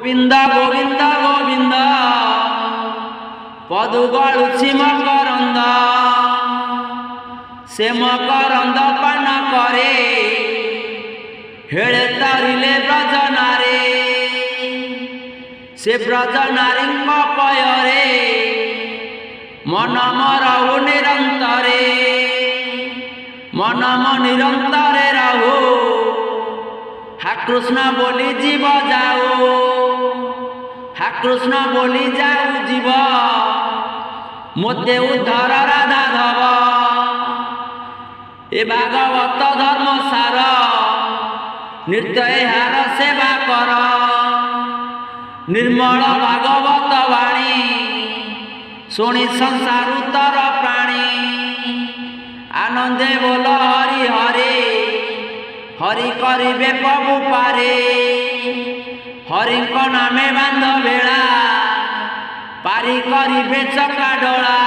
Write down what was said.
गोविंद गोविंद गोविंद पदु गलुछि मकरंद से मकरंद पान करे हेले तारिले ब्रजनारे से ब्रजनारी पयरे मन मरहु निरंतरे मन निरंतरे रहु हा कृष्ण बोली जीव जाओ हा कृष्ण बोली जाऊ जीव मोते उद्धर राधा धव ए भागवत धर्म सार नृत्य हार सेवा कर निर्मल भागवत वाणी शुणी संसार तर प्राणी आनंदे बोल हरि हरे हरि करिबे प्रभु पारे हरि नामे बांध बेड़ा पारी करिबे चका डोला।